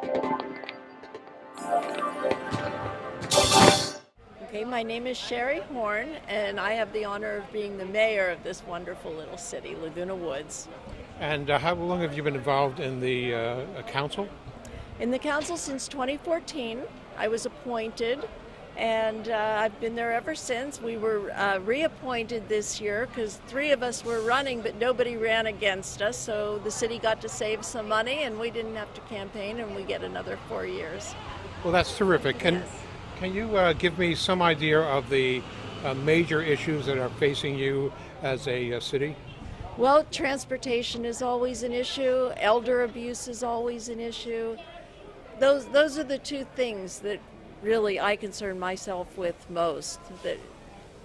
Okay, my name is Shari Horne, and I have the honor of being the mayor of this wonderful little city, Laguna Woods. And how long have you been involved in the council? In the council since 2014, I was appointed, and I've been there ever since. We were reappointed this year because three of us were running, but nobody ran against us, so the city got to save some money, and we didn't have to campaign, and we get another 4 years. Well, that's terrific. Yes. Can you give me some idea of the major issues that are facing you as a city? Well, transportation is always an issue. Elder abuse is always an issue. Those are the two things that really I concern myself with most. That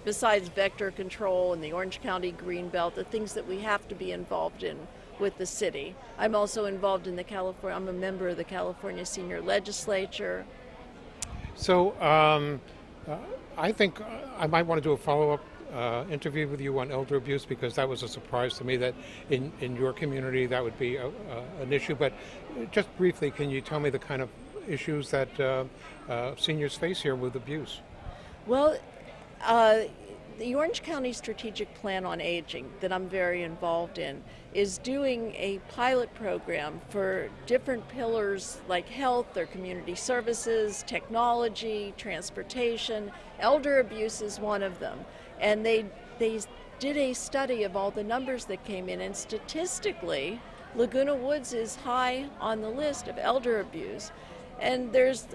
besides vector control and the Orange County Greenbelt, the things that we have to be involved in with the city. I'm also involved in I'm a member of the California Senior Legislature. So I think I might want to do a follow-up interview with you on elder abuse because that was a surprise to me that in your community that would be an issue. But just briefly, can you tell me the kind of issues that seniors face here with abuse? Well, the Orange County Strategic Plan on Aging that I'm very involved in is doing a pilot program for different pillars like health or community services, technology, transportation. Elder abuse is one of them. And they did a study of all the numbers that came in, and statistically, Laguna Woods is high on the list of elder abuse. And there's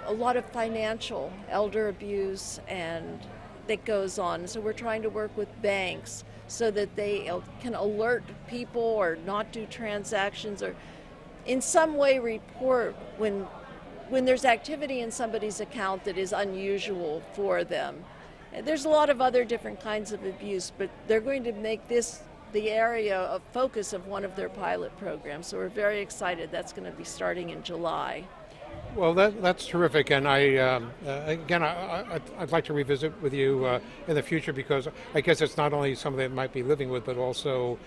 a lot of financial elder abuse and that goes on. So we're trying to work with banks so that they can alert people or not do transactions or in some way report when there's activity in somebody's account that is unusual for them. There's a lot of other different kinds of abuse, but they're going to make this the area of focus of one of their pilot programs. So we're very excited. That's going to be starting in July. Well, that's terrific, and I'd like to revisit with you in the future because I guess it's not only somebody that might be living with, but also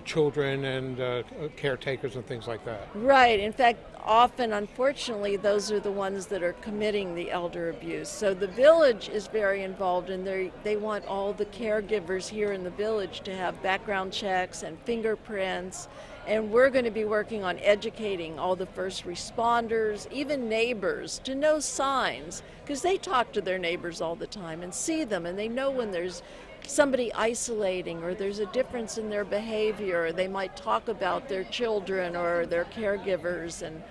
children and caretakers and things like that. Right. In fact, often, unfortunately, those are the ones that are committing the elder abuse. So the village is very involved, and they want all the caregivers here in the village to have background checks and fingerprints. And we're going to be working on educating all the first responders, even neighbors, to know signs, because they talk to their neighbors all the time and see them, and they know when there's somebody isolating or there's a difference in their behavior. They might talk about their children or their caregivers and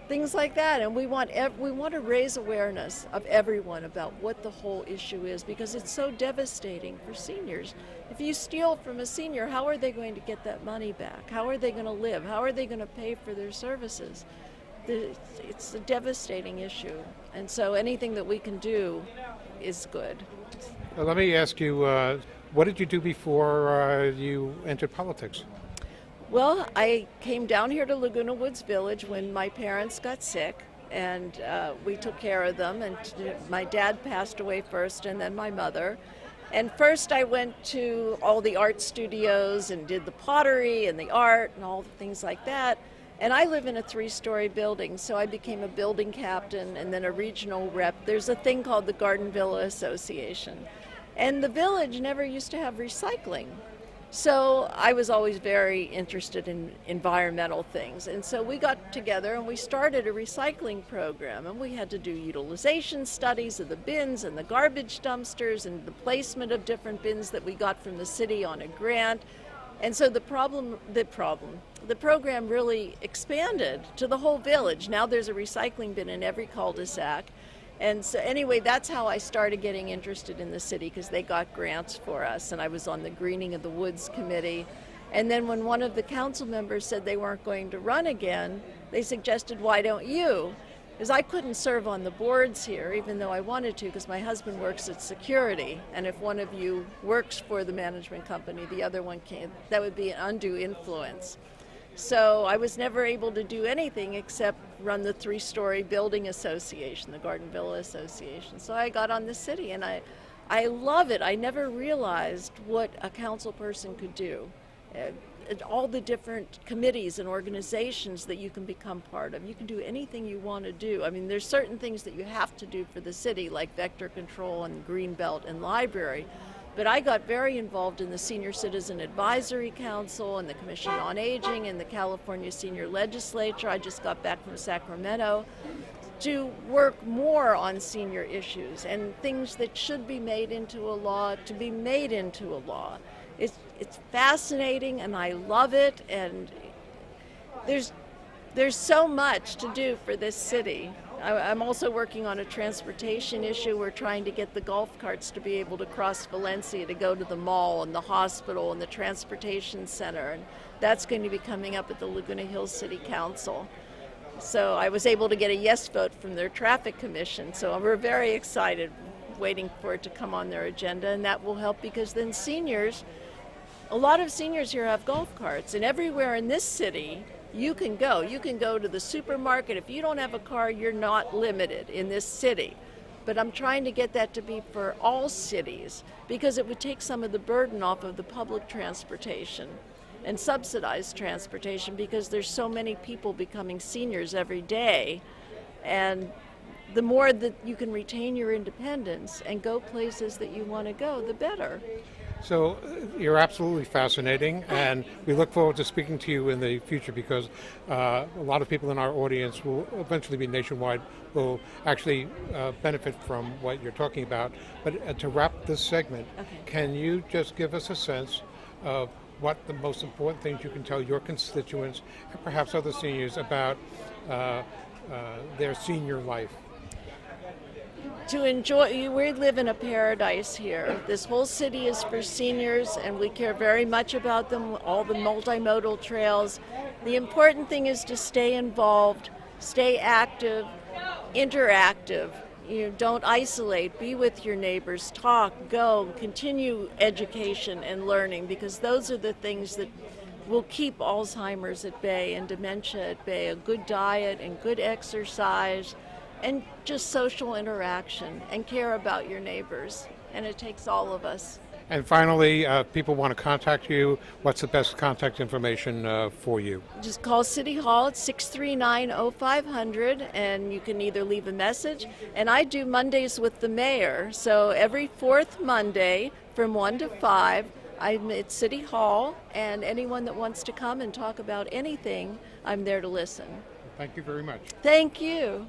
things like that. And we want to raise awareness of everyone about what the whole issue is, because it's so devastating for seniors. If you steal from a senior, how are they going to get that money back? How are they going to live? How are they going to pay for their services? It's a devastating issue. And so anything that we can do is good. Well, let me ask you, what did you do before you entered politics? Well, I came down here to Laguna Woods Village when my parents got sick, and we took care of them. And my dad passed away first, and then my mother. And first I went to all the art studios and did the pottery and the art and all the things like that. And I live in a 3-story building, so I became a building captain and then a regional rep. There's a thing called the Garden Villa Association. And the village never used to have recycling. So I was always very interested in environmental things. And so we got together and we started a recycling program. And we had to do utilization studies of the bins and the garbage dumpsters and the placement of different bins that we got from the city on a grant. And so the program really expanded to the whole village. Now there's a recycling bin in every cul-de-sac. And so anyway, that's how I started getting interested in the city, because they got grants for us, and I was on the Greening of the Woods Committee. And then when one of the council members said they weren't going to run again, they suggested, why don't you? Because I couldn't serve on the boards here, even though I wanted to, because my husband works at security, and if one of you works for the management company, the other one can't. That would be an undue influence. So I was never able to do anything except run the 3-story building association, the Garden Villa Association. So I got on the city, and I love it. I never realized what a council person could do. all the different committees and organizations that you can become part of. You can do anything you want to do. I mean, there's certain things that you have to do for the city, like vector control and greenbelt and library. But I got very involved in the Senior Citizen Advisory Council and the Commission on Aging and the California Senior Legislature. I just got back from Sacramento to work more on senior issues and things that should be made into a law to be made into a law. It's fascinating and I love it, and there's so much to do for this city. I'm also working on a transportation issue. We're trying to get the golf carts to be able to cross Valencia to go to the mall and the hospital and the transportation center, and that's going to be coming up at the Laguna Hills City Council. So I was able to get a yes vote from their traffic commission, so we're very excited, waiting for it to come on their agenda, and that will help because then a lot of seniors here have golf carts, and everywhere in this city you can go. You can go to the supermarket. If you don't have a car, you're not limited in this city. But I'm trying to get that to be for all cities because it would take some of the burden off of the public transportation and subsidized transportation because there's so many people becoming seniors every day. And the more that you can retain your independence and go places that you want to go, the better. So you're absolutely fascinating, and we look forward to speaking to you in the future because a lot of people in our audience will eventually be nationwide, will actually benefit from what you're talking about. But to wrap this segment, Can you just give us a sense of what the most important things you can tell your constituents and perhaps other seniors about their senior life? To enjoy, we live in a paradise here. This whole city is for seniors and we care very much about them, all the multimodal trails. The important thing is to stay involved, stay active, interactive. Don't isolate, be with your neighbors, talk, go, continue education and learning because those are the things that will keep Alzheimer's at bay and dementia at bay. A good diet and good exercise and just social interaction and care about your neighbors. And it takes all of us. And finally, people want to contact you. What's the best contact information for you? Just call City Hall at 639-0500 and you can either leave a message. And I do Mondays with the mayor. So every fourth Monday from 1 to 5, I'm at City Hall, and anyone that wants to come and talk about anything, I'm there to listen. Thank you very much. Thank you.